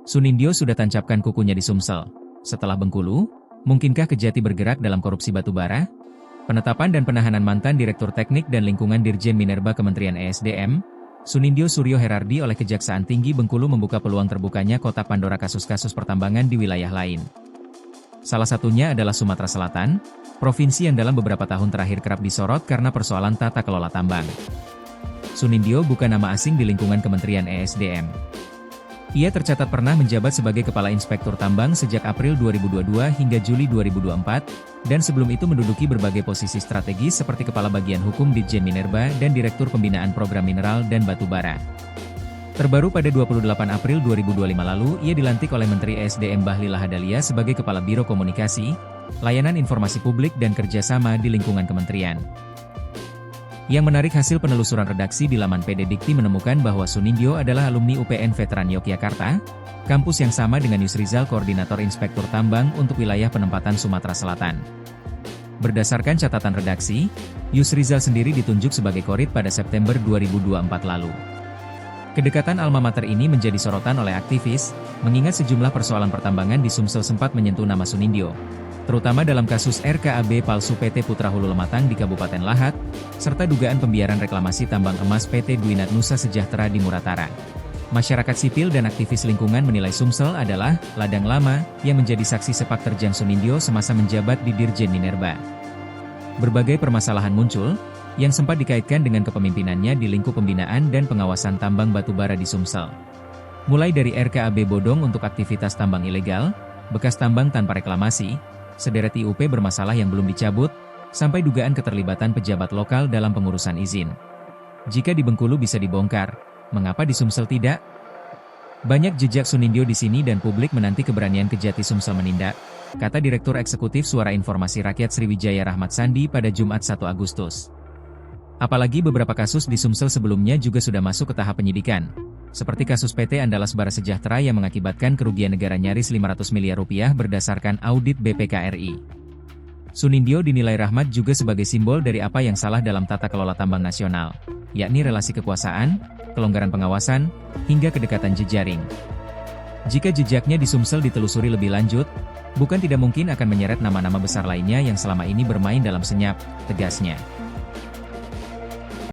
Sunindyo sudah tancapkan kukunya di Sumsel. Setelah Bengkulu, mungkinkah Kejati bergerak dalam korupsi batubara? Penetapan dan penahanan mantan Direktur Teknik dan Lingkungan Dirjen Minerba Kementerian ESDM, Sunindyo Suryo Herardi oleh Kejaksaan Tinggi Bengkulu membuka peluang terbukanya kotak Pandora kasus-kasus pertambangan di wilayah lain. Salah satunya adalah Sumatera Selatan, provinsi yang dalam beberapa tahun terakhir kerap disorot karena persoalan tata kelola tambang. Sunindyo bukan nama asing di lingkungan Kementerian ESDM. Ia tercatat pernah menjabat sebagai Kepala Inspektur Tambang sejak April 2022 hingga Juli 2024, dan sebelum itu menduduki berbagai posisi strategis seperti Kepala Bagian Hukum Ditjen Minerba dan Direktur Pembinaan Program Mineral dan Batubara. Terbaru pada 28 April 2025 lalu, ia dilantik oleh Menteri ESDM Bahlil Lahadalia sebagai Kepala Biro Komunikasi, Layanan Informasi Publik dan Kerjasama di lingkungan kementerian. Yang menarik, hasil penelusuran redaksi di laman PD Dikti menemukan bahwa Sunindyo adalah alumni UPN Veteran Yogyakarta, kampus yang sama dengan Yusrizal Koordinator Inspektur Tambang untuk wilayah penempatan Sumatera Selatan. Berdasarkan catatan redaksi, Yusrizal sendiri ditunjuk sebagai Korit pada September 2024 lalu. Kedekatan alma mater ini menjadi sorotan oleh aktivis, mengingat sejumlah persoalan pertambangan di Sumsel sempat menyentuh nama Sunindyo, terutama dalam kasus RKAB palsu PT Putra Hulu Lematang di Kabupaten Lahat, serta dugaan pembiaran reklamasi tambang emas PT Dwinat Nusa Sejahtera di Muratara. Masyarakat sipil dan aktivis lingkungan menilai Sumsel adalah ladang lama yang menjadi saksi sepak terjang Sunindyo semasa menjabat di Dirjen Minerba. Berbagai permasalahan muncul, yang sempat dikaitkan dengan kepemimpinannya di lingkup pembinaan dan pengawasan tambang batubara di Sumsel. Mulai dari RKAB bodong untuk aktivitas tambang ilegal, bekas tambang tanpa reklamasi, sederet IUP bermasalah yang belum dicabut, sampai dugaan keterlibatan pejabat lokal dalam pengurusan izin. Jika di Bengkulu bisa dibongkar, mengapa di Sumsel tidak? Banyak jejak Sunindyo di sini dan publik menanti keberanian Kejati Sumsel menindak, kata Direktur Eksekutif Suara Informasi Rakyat Sriwijaya Rahmat Sandi pada Jumat 1 Agustus. Apalagi beberapa kasus di Sumsel sebelumnya juga sudah masuk ke tahap penyidikan, seperti kasus PT Andalas Bara Sejahtera yang mengakibatkan kerugian negara nyaris 500 miliar rupiah berdasarkan audit BPK-RI. Sunindyo dinilai Rahmat juga sebagai simbol dari apa yang salah dalam tata kelola tambang nasional, yakni relasi kekuasaan, kelonggaran pengawasan, hingga kedekatan jejaring. Jika jejaknya di Sumsel ditelusuri lebih lanjut, bukan tidak mungkin akan menyeret nama-nama besar lainnya yang selama ini bermain dalam senyap, tegasnya.